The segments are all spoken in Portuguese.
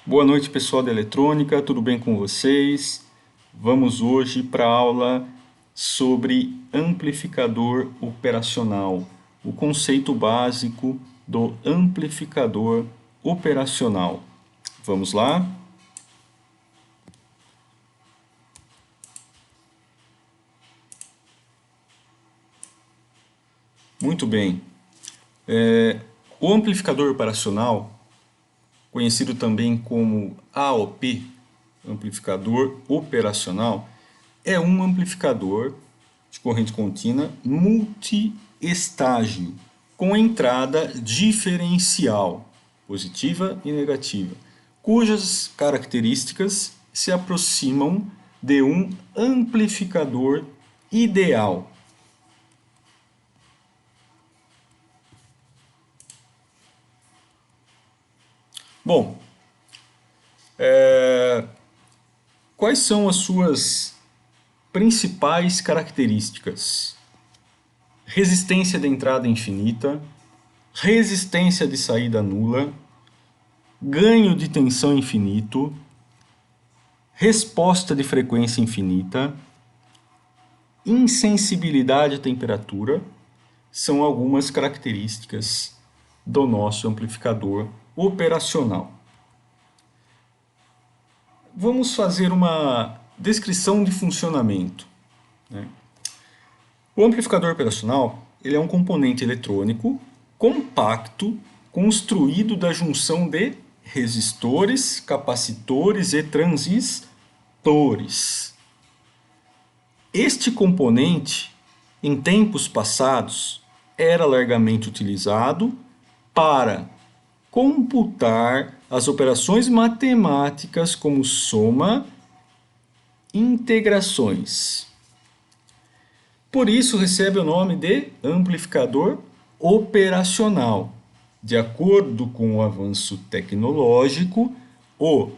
Boa noite, pessoal da eletrônica, tudo bem com vocês? Vamos hoje para a aula sobre amplificador operacional, o conceito básico do amplificador operacional. Vamos lá? Muito bem. O amplificador operacional, conhecido também como AOP, amplificador operacional, é um amplificador de corrente contínua multi-estágio, com entrada diferencial, positiva e negativa, cujas características se aproximam de um amplificador ideal. Bom, quais são as suas principais características? Resistência de entrada infinita, resistência de saída nula, ganho de tensão infinito, resposta de frequência infinita, insensibilidade à temperatura, são algumas características do nosso amplificador operacional. Vamos fazer uma descrição de funcionamento, né? O amplificador operacional ele é um componente eletrônico compacto construído da junção de resistores, capacitores e transistores. Este componente, em tempos passados, era largamente utilizado para computar as operações matemáticas como soma, integrações. Por isso recebe o nome de amplificador operacional. De acordo com o avanço tecnológico, o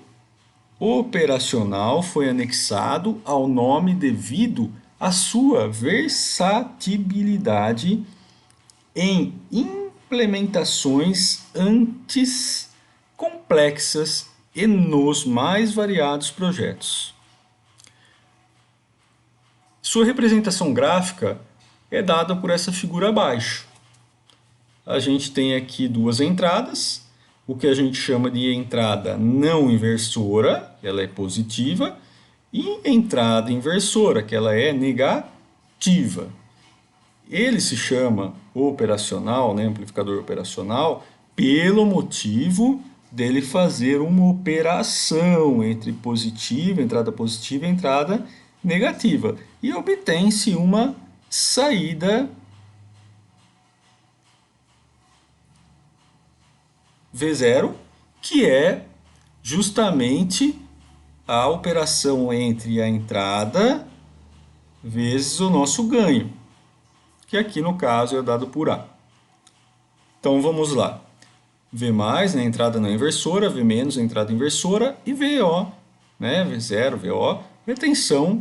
operacional foi anexado ao nome devido à sua versatilidade em implementações antes complexas e nos mais variados projetos. Sua representação gráfica é dada por essa figura abaixo. A gente tem aqui duas entradas, o que a gente chama de entrada não inversora, ela é positiva, e entrada inversora, que ela é negativa. Ele se chama operacional, né, amplificador operacional, pelo motivo dele fazer uma operação entre entrada positiva e entrada negativa. E obtém-se uma saída V0, que é justamente a operação entre a entrada vezes o nosso ganho, que aqui no caso é dado por A. Então vamos lá. V+, né, entrada não inversora, V-, entrada inversora, e VO, né, V0, VO, retenção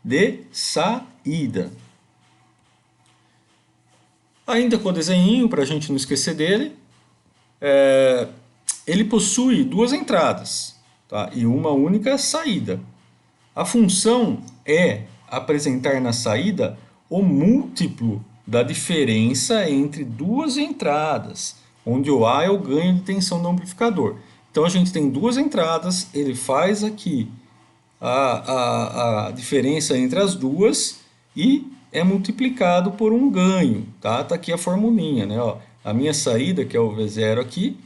de saída. Ainda com o desenho, para a gente não esquecer dele, ele possui duas entradas, tá, e uma única saída. A função é apresentar na saída o múltiplo da diferença entre duas entradas, onde o A é o ganho de tensão do amplificador. Então a gente tem duas entradas, ele faz aqui a diferença entre as duas e é multiplicado por um ganho. Tá aqui a formulinha, né? Ó, a minha saída, que é o V0 aqui,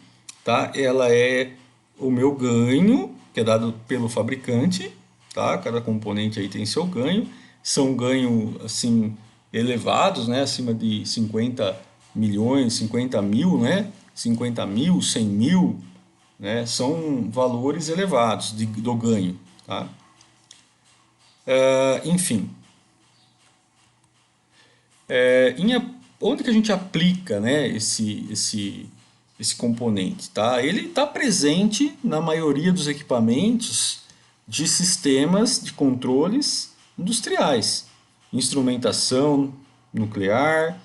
tá? Ela é o meu ganho, que é dado pelo fabricante. Tá? Cada componente aí tem seu ganho. São ganhos assim, elevados, né? Acima de 50 milhões, 50 mil, né? 50 mil, 100 mil, né? São valores elevados do ganho. Tá? Enfim, onde que a gente aplica, né, esse componente? Tá? Ele está presente na maioria dos equipamentos de sistemas de controles industriais, instrumentação nuclear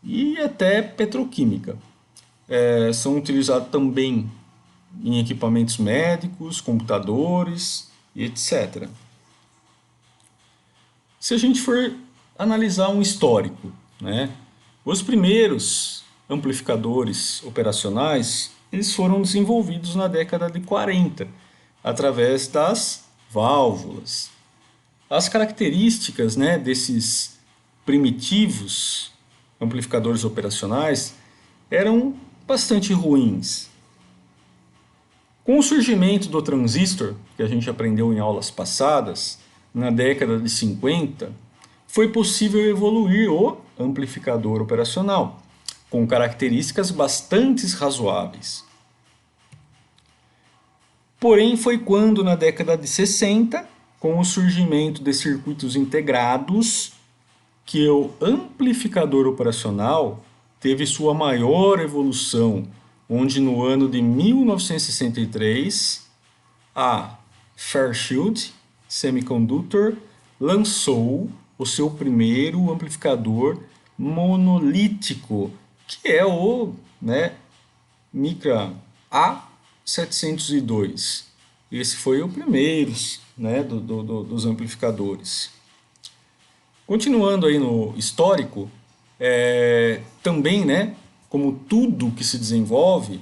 e até petroquímica. São utilizados também em equipamentos médicos, computadores e etc. Se a gente for analisar um histórico, né, os primeiros amplificadores operacionais eles foram desenvolvidos na década de 40, através das válvulas. As características, né, desses primitivos amplificadores operacionais eram bastante ruins. Com o surgimento do transistor, que a gente aprendeu em aulas passadas, na década de 50, foi possível evoluir o amplificador operacional, com características bastante razoáveis. Porém, foi quando, na década de 60, com o surgimento de circuitos integrados, que o amplificador operacional teve sua maior evolução, onde no ano de 1963 a Fairchild Semiconductor lançou o seu primeiro amplificador monolítico, que é o, né, Micra A702. Esse foi o primeiro, né, dos amplificadores. Continuando aí no histórico, também, né, como tudo que se desenvolve,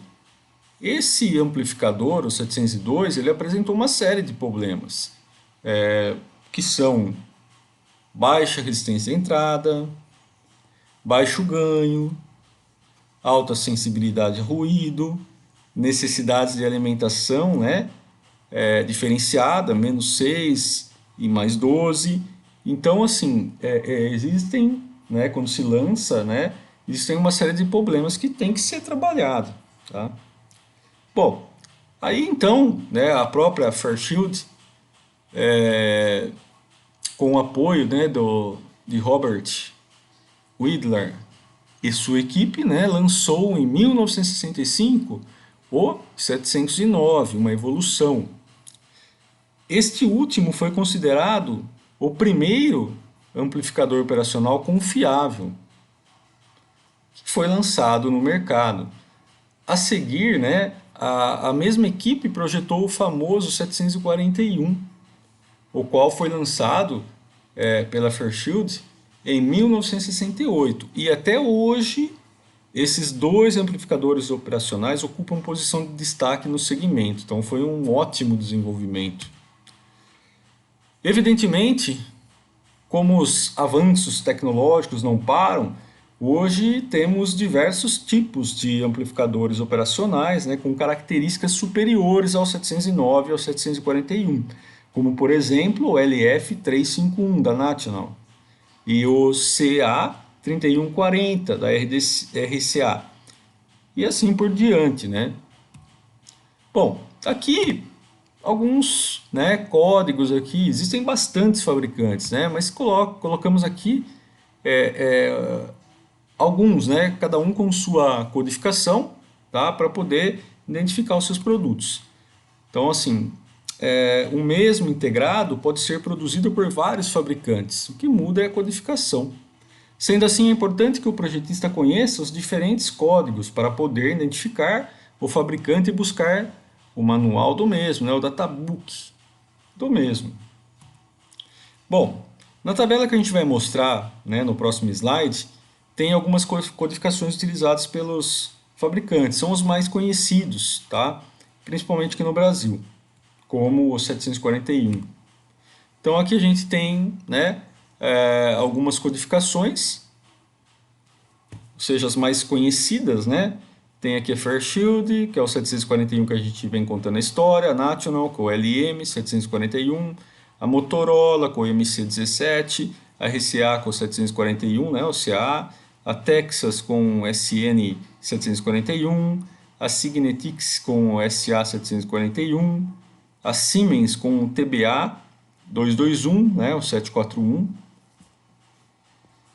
esse amplificador, o 702, ele apresentou uma série de problemas, que são baixa resistência à entrada, baixo ganho, alta sensibilidade a ruído, necessidades de alimentação, né, diferenciada, -6 e +12. Então, assim, existem, né, quando se lança, né, existem uma série de problemas que tem que ser trabalhado, tá? Bom, aí então, né, a própria Fairchild, com o apoio, né, de Robert Widler e sua equipe, né, lançou em 1965 o 709, uma evolução. Este último foi considerado o primeiro amplificador operacional confiável que foi lançado no mercado. A seguir, né, a mesma equipe projetou o famoso 741, o qual foi lançado pela Fairchild em 1968. E até hoje, esses dois amplificadores operacionais ocupam posição de destaque no segmento. Então foi um ótimo desenvolvimento. Evidentemente, como os avanços tecnológicos não param, hoje temos diversos tipos de amplificadores operacionais, né, com características superiores ao 709 e ao 741, como por exemplo o LF351 da National e o CA3140 da RCA e assim por diante, né? Bom, aqui alguns, né, códigos aqui, existem bastantes fabricantes, né, mas colocamos aqui alguns, né, cada um com sua codificação, tá, para poder identificar os seus produtos. Então, assim, o mesmo integrado pode ser produzido por vários fabricantes, o que muda é a codificação. Sendo assim, é importante que o projetista conheça os diferentes códigos para poder identificar o fabricante e buscar o manual do mesmo, né, o databook do mesmo. Bom, na tabela que a gente vai mostrar, né, no próximo slide, tem algumas codificações utilizadas pelos fabricantes, são os mais conhecidos, tá? Principalmente aqui no Brasil, como o 741. Então aqui a gente tem, né, algumas codificações, ou seja, as mais conhecidas, né? Tem aqui a Fairchild, que é o 741 que a gente vem contando a história, a National, com o LM741, a Motorola, com o MC17, a RCA com o 741, né, o CA, a Texas com o SN741, a Signetics com o SA741, a Siemens com o TBA221, né, o 741.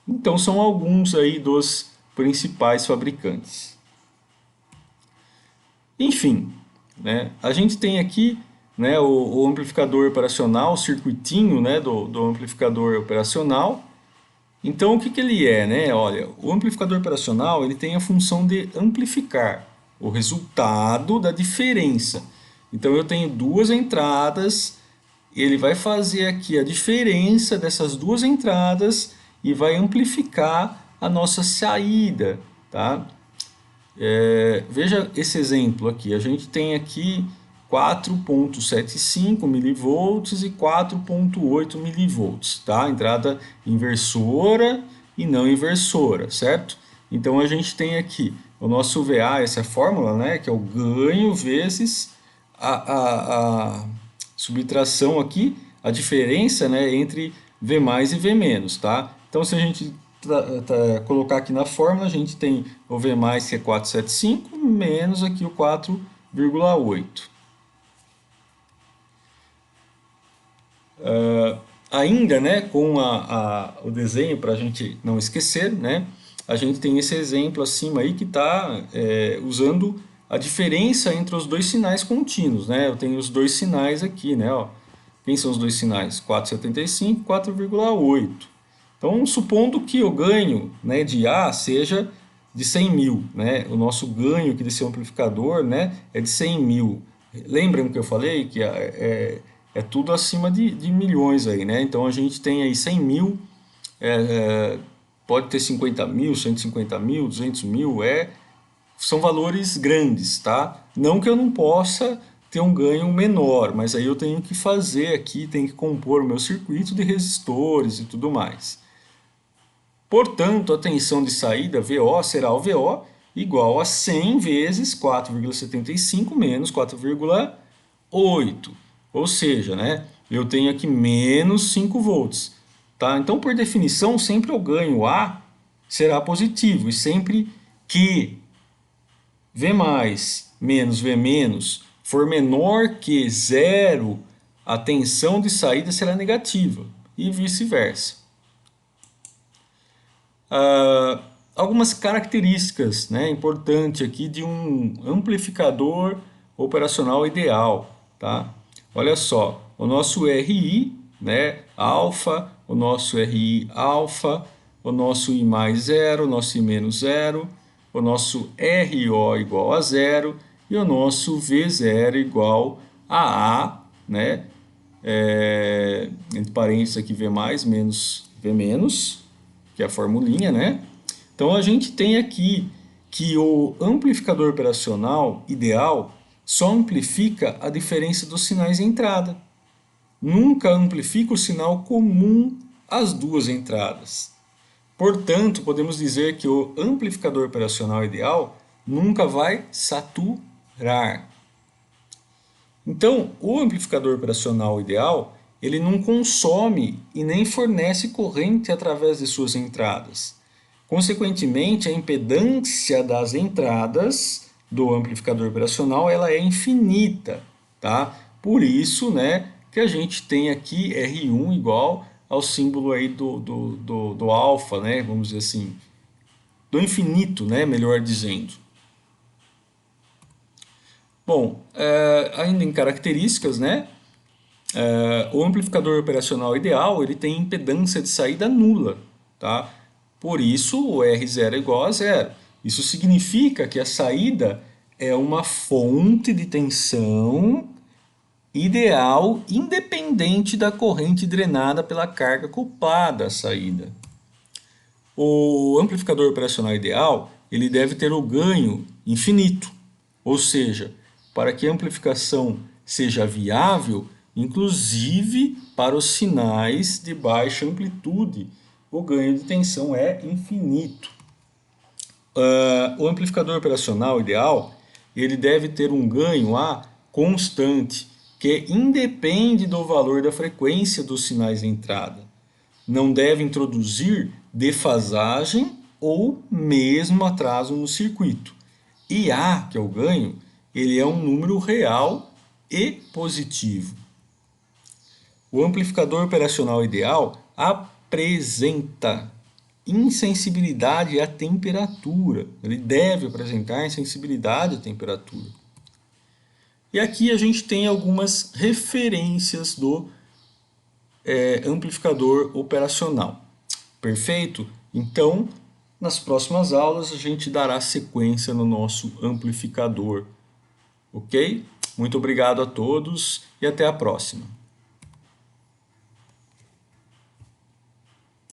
Então são alguns aí dos principais fabricantes. Enfim, né, a gente tem aqui, né, o amplificador operacional, o circuitinho, né, do amplificador operacional. Então o que ele é, né? Olha, o amplificador operacional ele tem a função de amplificar, o resultado da diferença. Então eu tenho duas entradas, ele vai fazer aqui a diferença dessas duas entradas e vai amplificar a nossa saída, tá? Veja esse exemplo aqui. A gente tem aqui 4,75 milivolts e 4,8 milivolts, tá? Entrada inversora e não inversora, certo? Então a gente tem aqui o nosso VA, essa é a fórmula, né? Que é o ganho vezes a subtração aqui, a diferença, né, entre V mais e V menos, tá? Então se a gente colocar aqui na fórmula, a gente tem o V mais que é 475, menos aqui o 4,8. Ainda, né, com o desenho, para a gente não esquecer, né, a gente tem esse exemplo acima aí que está usando a diferença entre os dois sinais contínuos, né? Eu tenho os dois sinais aqui, né? Ó. Quem são os dois sinais? 4,75 e 4,8. Então, supondo que o ganho, né, de A seja de 100 mil, né? O nosso ganho aqui desse amplificador, né, é de 100 mil. Lembram que eu falei que é tudo acima de milhões aí, né? Então a gente tem aí 100 mil, pode ter 50 mil, 150 mil, 200 mil, são valores grandes, tá? Não que eu não possa ter um ganho menor, mas aí eu tenho que fazer aqui, tenho que compor o meu circuito de resistores e tudo mais. Portanto, a tensão de saída VO será o VO igual a 100 vezes 4,75 menos 4,8. Ou seja, né, eu tenho aqui menos 5 volts. Tá? Então, por definição, sempre o ganho A será positivo. E sempre que V mais menos V menos for menor que zero, a tensão de saída será negativa. E vice-versa. Algumas características, né, importantes aqui de um amplificador operacional ideal, tá? Olha só, o nosso RI, né, alfa, o nosso RI alfa, o nosso I mais zero, o nosso I menos zero, o nosso RO igual a zero e o nosso V0 igual a A, né? Entre parênteses aqui V mais menos V menos, que é a formulinha, né? Então a gente tem aqui que o amplificador operacional ideal só amplifica a diferença dos sinais de entrada. Nunca amplifica o sinal comum às duas entradas. Portanto, podemos dizer que o amplificador operacional ideal nunca vai saturar. Então, o amplificador operacional ideal, ele não consome e nem fornece corrente através de suas entradas. Consequentemente, a impedância das entradas do amplificador operacional ela é infinita, tá? Por isso, né, que a gente tem aqui R1 igual ao símbolo aí do alfa, né, vamos dizer assim, do infinito, né, melhor dizendo. Bom, ainda em características, né, o amplificador operacional ideal ele tem impedância de saída nula, tá? Por isso o R0 é igual a zero. Isso significa que a saída é uma fonte de tensão ideal independente da corrente drenada pela carga couplada à saída. O amplificador operacional ideal ele deve ter o ganho infinito, ou seja, para que a amplificação seja viável, inclusive para os sinais de baixa amplitude, o ganho de tensão é infinito. O amplificador operacional ideal ele deve ter um ganho A constante, que independe do valor da frequência dos sinais de entrada. Não deve introduzir defasagem ou mesmo atraso no circuito. E A, que é o ganho, ele é um número real e positivo. O amplificador operacional ideal apresenta insensibilidade à temperatura. Ele deve apresentar insensibilidade à temperatura. E aqui a gente tem algumas referências do amplificador operacional. Perfeito? Então, Nas próximas aulas a gente dará sequência no nosso amplificador, ok? Muito obrigado a todos e até a próxima.